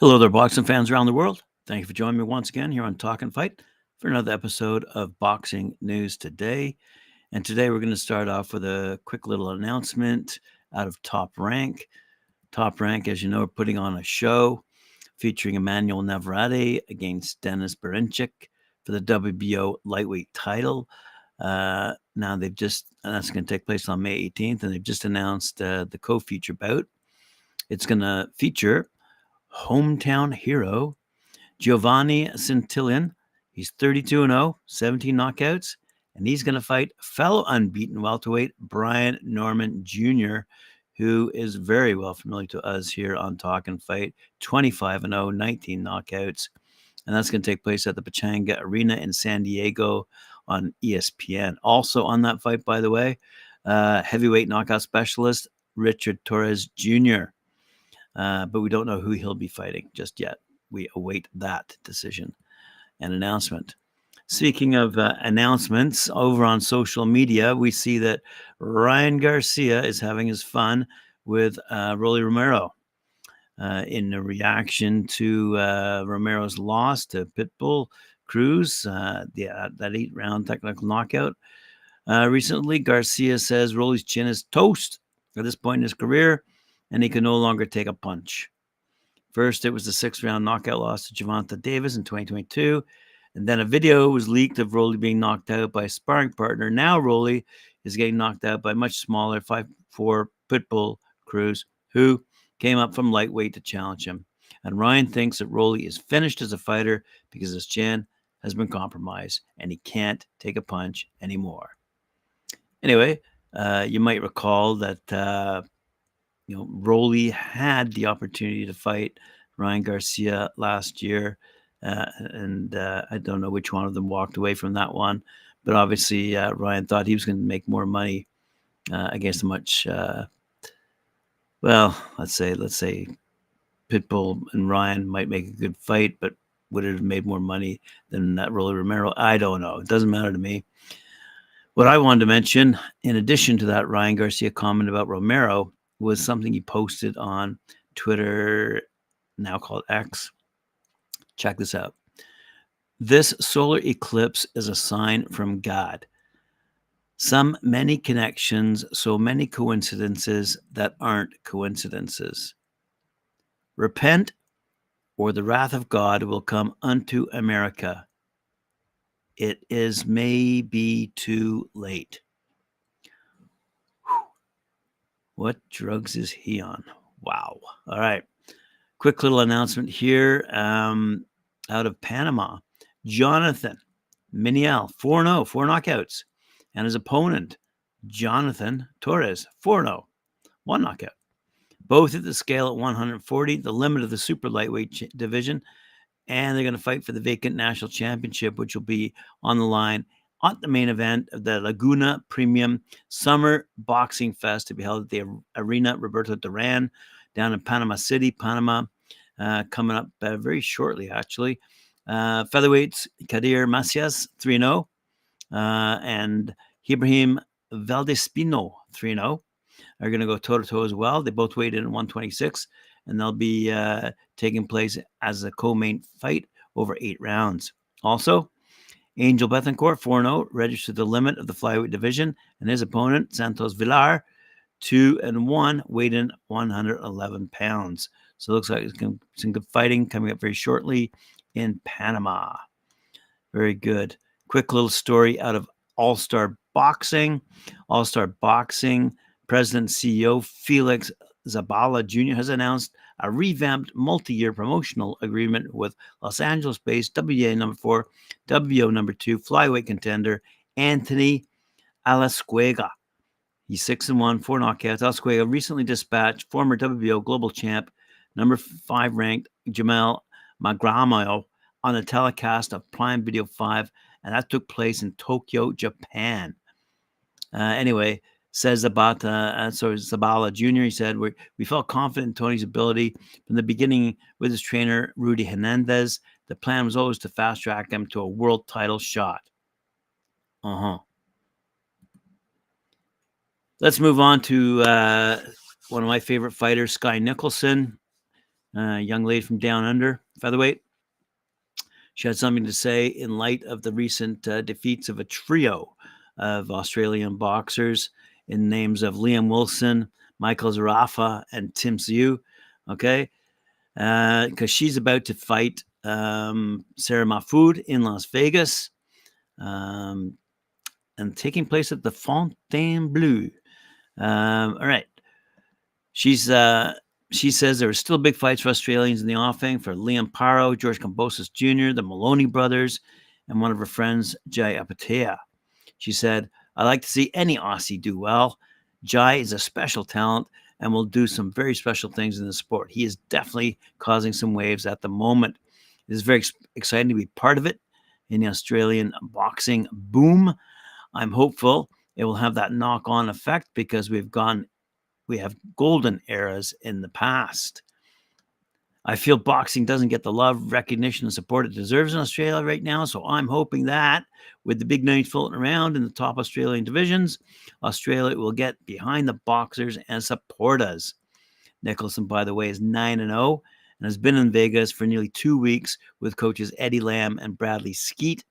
Hello there, boxing fans around the world. Thank you for joining me once again here on Talkin Fight for another episode of Boxing News Today. And today we're going to start off with a quick little announcement out of Top Rank. Top Rank, as you know, are putting on a show featuring Emmanuel Navarrete against Denis Berinchik for the WBO lightweight title. Now and that's going to take place on May 18th, and they've just announced the co-feature bout. It's going to feature hometown hero Giovanni Santillan. He's 32-0, 17 knockouts, and he's going to fight fellow unbeaten welterweight Brian Norman Jr., who is very well familiar to us here on Talkin Fight. 25-0, 19 knockouts, and that's going to take place at the Pechanga Arena in San Diego on ESPN. Also on that fight, by the way, heavyweight knockout specialist Richard Torrez Jr., but we don't know who he'll be fighting just yet. We await that decision and announcement. Speaking of announcements, over on social media, we see that Ryan Garcia is having his fun with Rolly Romero in a reaction to Romero's loss to Pitbull Cruz, that 8-round technical knockout. Recently, Garcia says Rolly's chin is toast at this point in his career, and he can no longer take a punch. First, it was the 6th-round knockout loss to Gervonta Davis in 2022, and then a video was leaked of Rolly being knocked out by a sparring partner. Now Rolly is getting knocked out by much smaller 5'4" Pitbull Cruz, who came up from lightweight to challenge him. And Ryan thinks that Rolly is finished as a fighter because his chin has been compromised, and he can't take a punch anymore. Anyway, you might recall that Rolly had the opportunity to fight Ryan Garcia last year, and I don't know which one of them walked away from that one, but obviously Ryan thought he was going to make more money against a much, let's say Pitbull and Ryan might make a good fight, but would it have made more money than Rolly Romero? I don't know. It doesn't matter to me. What I wanted to mention, in addition to that Ryan Garcia comment about Romero, was something he posted on Twitter, now called X. Check this out. This solar eclipse is a sign from God. Many connections, so many coincidences that aren't coincidences. Repent, or the wrath of God will come unto America. It is maybe too late. What drugs is he on? Wow. All right. Quick little announcement here out of Panama. Jonathan Miniel, 4-0, 4 knockouts. And his opponent, Jonathan Torrez, 4-0, 1 knockout. Both at the scale at 140, the limit of the super lightweight division. And they're going to fight for the vacant national championship, which will be on the line at the main event of the Laguna Premium Summer Boxing Fest to be held at the Arena Roberto Duran down in Panama City, Panama, coming up very shortly, actually. Featherweights, Kadir Macias, 3-0, and Ibrahim Valdespino, 3-0, are going to go toe-to-toe as well. They both weighed in at 126, and they'll be taking place as a co-main fight over 8 rounds. Also, Angel Betancourt, 4-0, registered the limit of the flyweight division, and his opponent, Santos Villar, 2-1, weighed in 111 pounds. So it looks like there's some good fighting coming up very shortly in Panama. Very good. Quick little story out of All-Star Boxing. All-Star Boxing President and CEO Felix Zabala Jr. has announced a revamped multi-year promotional agreement with Los Angeles-based WBA number 4, WBO number 2 flyweight contender Anthony Alascuega. He's 6-1, 4 knockouts. Alascuega recently dispatched former WBO global champ, number 5 ranked Jamal Magramio on a telecast of Prime Video 5, and that took place in Tokyo, Japan. Anyway, says about Zabala Jr., he said, we felt confident in Tony's ability from the beginning with his trainer, Rudy Hernandez. The plan was always to fast-track him to a world title shot. Let's move on to one of my favorite fighters, Skye Nicholson. young lady from down under, featherweight. She had something to say in light of the recent defeats of a trio of Australian boxers in names of Liam Wilson, Michael Zarafa, and Tim Tszyu. Okay, because she's about to fight Sarah Mahfoud in Las Vegas, and taking place at the Fontainebleau. All right. She says there are still big fights for Australians in the offing for Liam Paro, George Kambosos Jr., the Maloney brothers, and one of her friends, Jai Apatea. She said, I like to see any Aussie do well. Jai is a special talent and will do some very special things in the sport. He is definitely causing some waves at the moment. It is very exciting to be part of it in the Australian boxing boom. I'm hopeful it will have that knock-on effect because we have golden eras in the past. I feel boxing doesn't get the love, recognition, and support it deserves in Australia right now, so I'm hoping that with the big names floating around in the top Australian divisions, Australia will get behind the boxers and support us. Nicholson, by the way, is 9-0 and has been in Vegas for nearly 2 weeks with coaches Eddie Lamb and Bradley Skeet.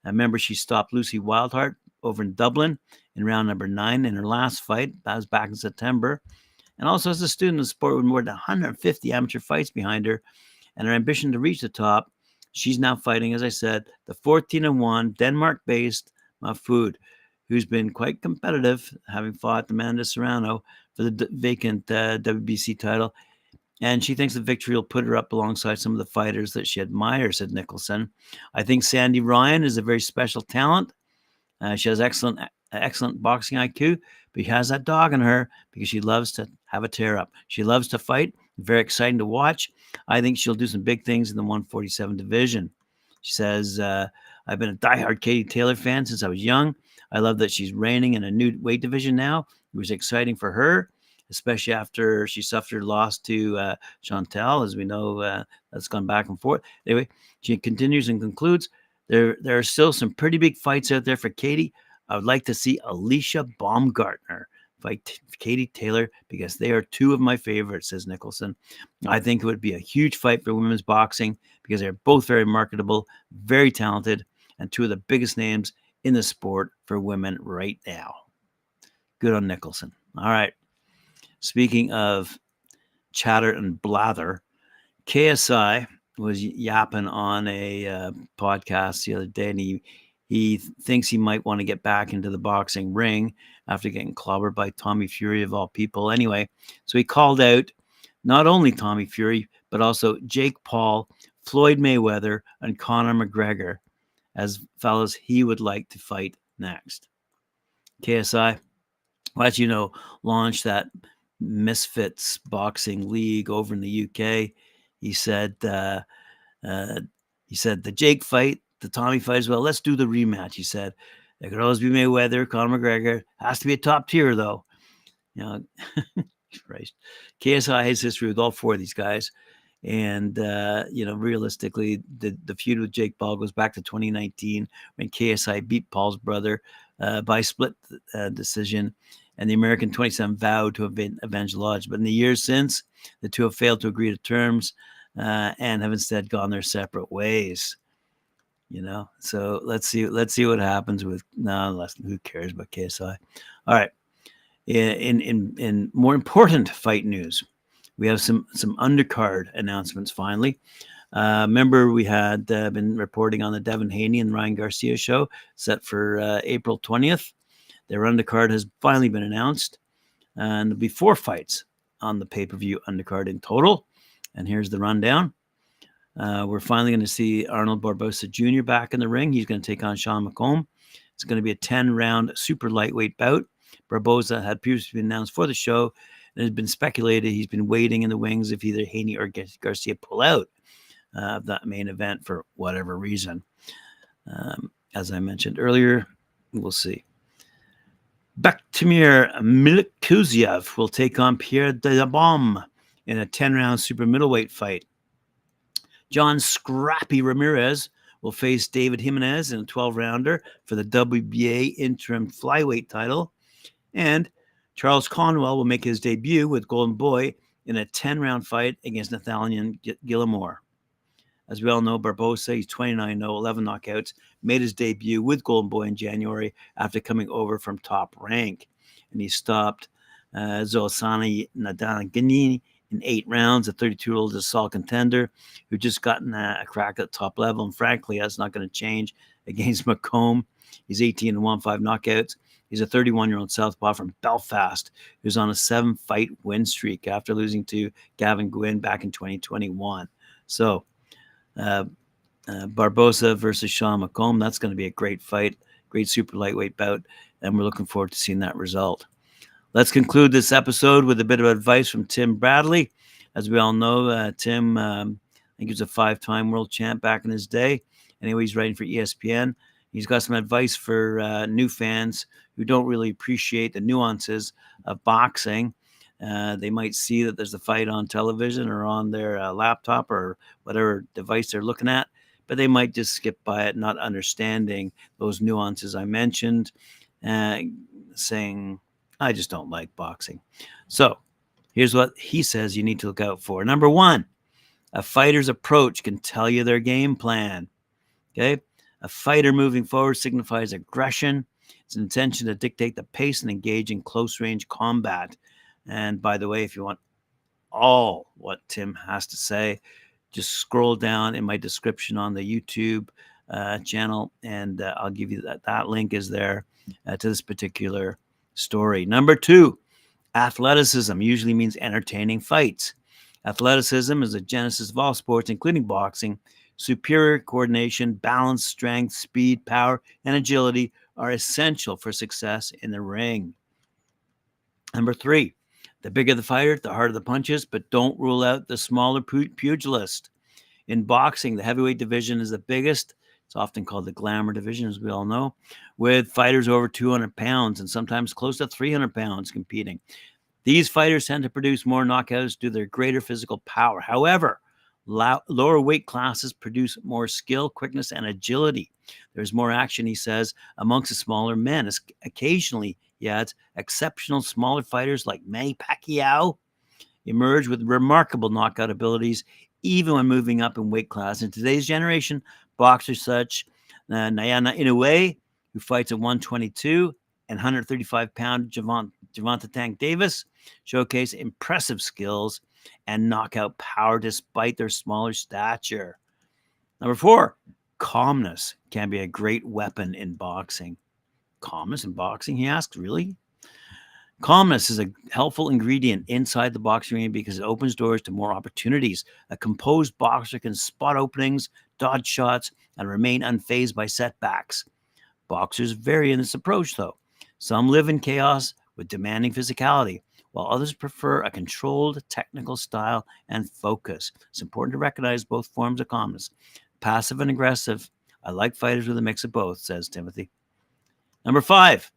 I remember she stopped Lucy Wildheart over in Dublin in round number 9 in her last fight. That was back in September. And also as a student of the sport with more than 150 amateur fights behind her and her ambition to reach the top, she's now fighting, as I said, the 14-1 Denmark-based Mahfoud, who's been quite competitive, having fought Amanda Serrano for the vacant WBC title. And she thinks the victory will put her up alongside some of the fighters that she admires, said Nicholson. I think Sandy Ryan is a very special talent. She has excellent boxing IQ, but she has that dog in her because she loves to have a tear up. She loves to fight. Very exciting to watch. I think she'll do some big things in the 147 division. She says, I've been a diehard Katie Taylor fan since I was young. I love that she's reigning in a new weight division now. It was exciting for her, especially after she suffered a loss to Chantel. As we know, that's gone back and forth. Anyway, she continues and concludes, there are still some pretty big fights out there for Katie. I would like to see Alicia Baumgartner fight Katie Taylor because they are two of my favorites, says Nicholson. I think it would be a huge fight for women's boxing because they're both very marketable, very talented, and two of the biggest names in the sport for women right now. Good on Nicholson. All right. Speaking of chatter and blather, KSI was yapping on a podcast the other day, and he thinks he might want to get back into the boxing ring after getting clobbered by Tommy Fury of all people. Anyway, so he called out not only Tommy Fury, but also Jake Paul, Floyd Mayweather, and Conor McGregor as fellows he would like to fight next. KSI, well, as you know, launched that Misfits boxing league over in the UK. He said the Jake fight, the Tommy fight as well. Let's do the rematch. He said there could always be Mayweather, Conor McGregor. Has to be a top tier though. You know, Christ. KSI has history with all four of these guys, and realistically, the feud with Jake Paul goes back to 2019 when KSI beat Paul's brother by split decision. And the American 27 vowed to avenge Lodge. But in the years since, the two have failed to agree to terms and have instead gone their separate ways. So let's see what happens with who cares about KSI? All right. In more important fight news, we have some undercard announcements finally. Remember, we had been reporting on the Devin Haney and Ryan Garcia show set for April 20th. Their undercard has finally been announced, and there'll be 4 fights on the pay-per-view undercard in total. And here's the rundown. We're finally going to see Arnold Barboza Jr. back in the ring. He's going to take on Sean McComb. It's going to be a 10-round super lightweight bout. Barboza had previously been announced for the show, and it has been speculated he's been waiting in the wings if either Haney or Garcia pull out of that main event for whatever reason. As I mentioned earlier, we'll see. Bektemir Melikuziev will take on Pierre Dibombe in a 10-round super middleweight fight. John Scrappy Ramirez will face David Jimenez in a 12-rounder for the WBA interim flyweight title. And Charles Conwell will make his debut with Golden Boy in a 10-round fight against Nathaniel Gillimore. As we all know, Barboza, he's 29-0, 11 knockouts, made his debut with Golden Boy in January after coming over from Top Rank. And he stopped Zolsani Nadalgini in 8 rounds, a 32-year-old assault contender who just gotten a crack at the top level. And frankly, that's not going to change against McComb. He's 18-1, 5 knockouts. He's a 31-year-old southpaw from Belfast who's on a 7-fight win streak after losing to Gavin Gwynn back in 2021. So, Barboza versus Sean McComb. That's going to be a great fight, great super lightweight bout, and we're looking forward to seeing that result. Let's conclude this episode with a bit of advice from Tim Bradley. As we all know, Tim, I think he was a 5-time world champ back in his day. Anyway, he's writing for ESPN. He's got some advice for new fans who don't really appreciate the nuances of boxing. They might see that there's a fight on television or on their laptop or whatever device they're looking at, but they might just skip by it, not understanding those nuances I mentioned, saying, I just don't like boxing. So here's what he says you need to look out for. Number 1, a fighter's approach can tell you their game plan. Okay? A fighter moving forward signifies aggression. It's an intention to dictate the pace and engage in close-range combat. And by the way, if you want all what Tim has to say, just scroll down in my description on the YouTube channel, and I'll give you that link is there to this particular story. Number 2, athleticism usually means entertaining fights. Athleticism is the genesis of all sports, including boxing. Superior coordination, balance, strength, speed, power, and agility are essential for success in the ring. Number 3, the bigger the fighter, the harder the punches, but don't rule out the smaller pugilist. In boxing, the heavyweight division is the biggest. It's often called the glamour division, as we all know, with fighters over 200 pounds and sometimes close to 300 pounds competing. These fighters tend to produce more knockouts due to their greater physical power. However, lower weight classes produce more skill, quickness, and agility. There's more action, he says, amongst the smaller men. Occasionally, he adds, exceptional smaller fighters like Manny Pacquiao emerge with remarkable knockout abilities, even when moving up in weight class. In today's generation, boxers such Nayana Inoue, who fights at 122, and 135-pound Gervonta Tank Davis showcase impressive skills and knockout power despite their smaller stature. Number 4, calmness can be a great weapon in boxing. Calmness in boxing, he asks, really? Calmness is a helpful ingredient inside the boxing ring because it opens doors to more opportunities. A composed boxer can spot openings, dodge shots, and remain unfazed by setbacks. Boxers vary in this approach, though. Some live in chaos with demanding physicality, while others prefer a controlled technical style and focus. It's important to recognize both forms of calmness. Passive and aggressive. I like fighters with a mix of both, says Timothy. Number 5,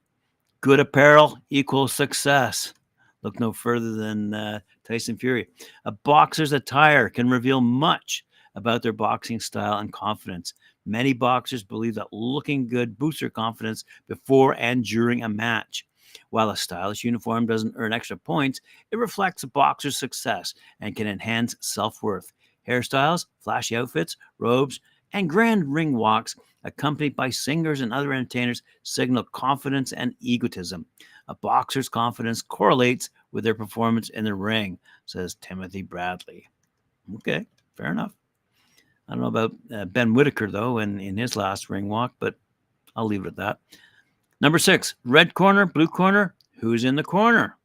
good apparel equals success. Look no further than Tyson Fury. A boxer's attire can reveal much about their boxing style and confidence. Many boxers believe that looking good boosts their confidence before and during a match. While a stylish uniform doesn't earn extra points, it reflects a boxer's success and can enhance self-worth. Hairstyles, flashy outfits, robes, and grand ring walks, accompanied by singers and other entertainers, signal confidence and egotism. A boxer's confidence correlates with their performance in the ring, says Timothy Bradley. Okay, fair enough. I don't know about Ben Whitaker, though, in his last ring walk, but I'll leave it at that. Number 6, red corner, blue corner. Who's in the corner?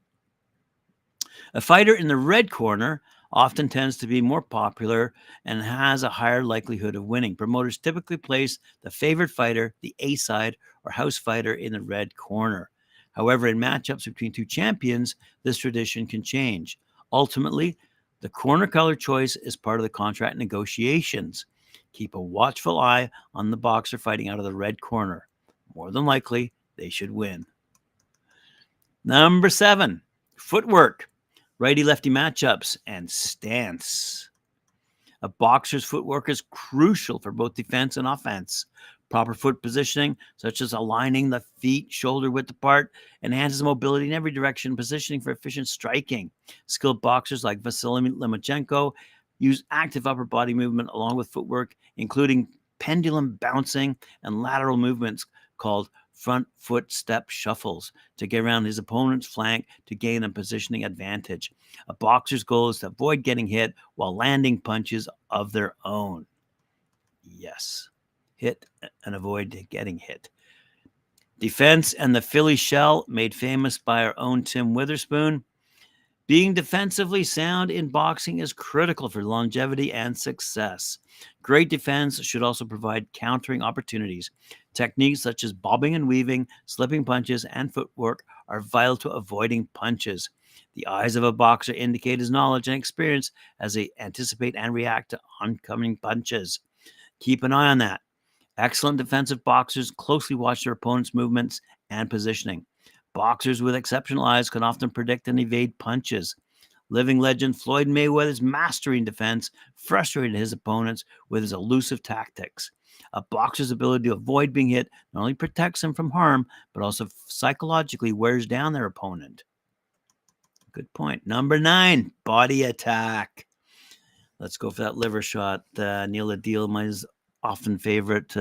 A fighter in the red corner often tends to be more popular and has a higher likelihood of winning. Promoters typically place the favorite fighter, the A-side or house fighter, in the red corner. However, in matchups between two champions, this tradition can change. Ultimately, the corner color choice is part of the contract negotiations. Keep a watchful eye on the boxer fighting out of the red corner. More than likely, they should win. Number 7, footwork, righty-lefty matchups, and stance. A boxer's footwork is crucial for both defense and offense. Proper foot positioning, such as aligning the feet shoulder width apart, enhances mobility in every direction, positioning for efficient striking. Skilled boxers like Vasily Lomachenko use active upper body movement along with footwork, including pendulum bouncing and lateral movements called front foot step shuffles to get around his opponent's flank to gain a positioning advantage. A boxer's goal is to avoid getting hit while landing punches of their own. Yes. Hit and avoid getting hit. Defense and the Philly shell, made famous by our own Tim Witherspoon. Being defensively sound in boxing is critical for longevity and success. Great defense should also provide countering opportunities. Techniques such as bobbing and weaving, slipping punches, and footwork are vital to avoiding punches. The eyes of a boxer indicate his knowledge and experience as they anticipate and react to oncoming punches. Keep an eye on that. Excellent defensive boxers closely watch their opponent's movements and positioning. Boxers with exceptional eyes can often predict and evade punches. Living legend Floyd Mayweather's mastery in defense frustrated his opponents with his elusive tactics. A boxer's ability to avoid being hit not only protects them from harm, but also psychologically wears down their opponent. Good point. Number 9, body attack. Let's go for that liver shot. Neil Adil, my often favorite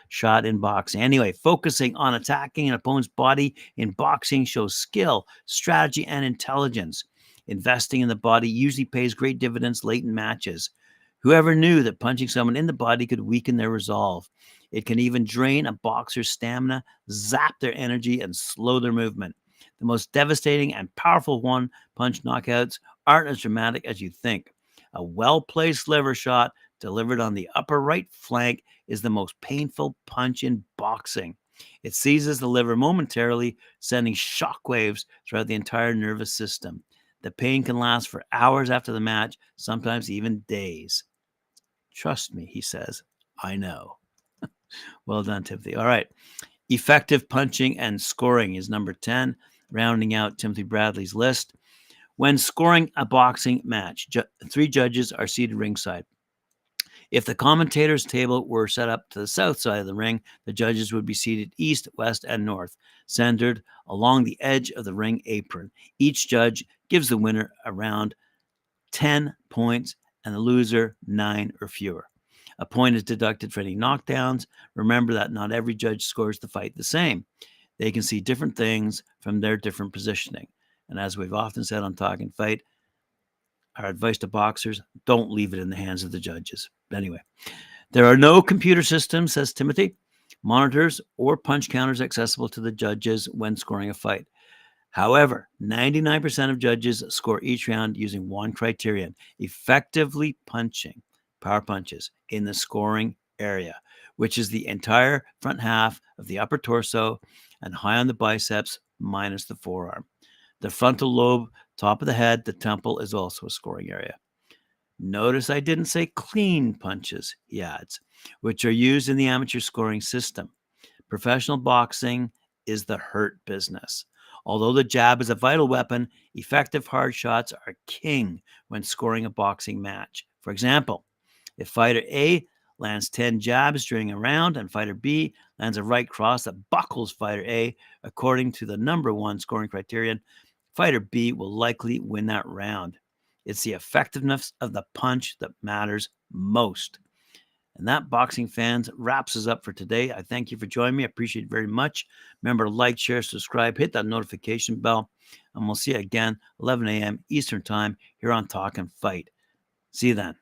shot in boxing. Anyway, focusing on attacking an opponent's body in boxing shows skill, strategy, and intelligence. Investing in the body usually pays great dividends late in matches. Whoever knew that punching someone in the body could weaken their resolve? It can even drain a boxer's stamina, zap their energy, and slow their movement. The most devastating and powerful one-punch knockouts aren't as dramatic as you think. A well-placed liver shot delivered on the upper right flank is the most painful punch in boxing. It seizes the liver momentarily, sending shockwaves throughout the entire nervous system. The pain can last for hours after the match, sometimes even days. Trust me, he says. I know. Well done, Timothy. All right. Effective punching and scoring is number 10, rounding out Timothy Bradley's list. When scoring a boxing match, 3 judges are seated ringside. If the commentators' table were set up to the south side of the ring, the judges would be seated east, west, and north, centered along the edge of the ring apron. Each judge gives the winner around 10 points and the loser 9 or fewer. A point is deducted for any knockdowns. Remember that not every judge scores the fight the same. They can see different things from their different positioning. And as we've often said on Talkin Fight, our advice to boxers, don't leave it in the hands of the judges. Anyway, there are no computer systems, says Timothy, monitors, or punch counters accessible to the judges when scoring a fight. However, 99% of judges score each round using one criterion: effectively punching, power punches, in the scoring area, which is the entire front half of the upper torso and high on the biceps minus the forearm. The frontal lobe, top of the head, the temple is also a scoring area. Notice I didn't say clean punches, he adds, which are used in the amateur scoring system. Professional boxing is the hurt business. Although the jab is a vital weapon, effective hard shots are king when scoring a boxing match. For example, if fighter A lands 10 jabs during a round and fighter B lands a right cross that buckles fighter A according to the number 1 scoring criterion, fighter B will likely win that round. It's the effectiveness of the punch that matters most. And that, boxing fans, wraps us up for today. I thank you for joining me. I appreciate it very much. Remember to like, share, subscribe, hit that notification bell, and we'll see you again 11 a.m. Eastern Time here on Talkin Fight. See you then.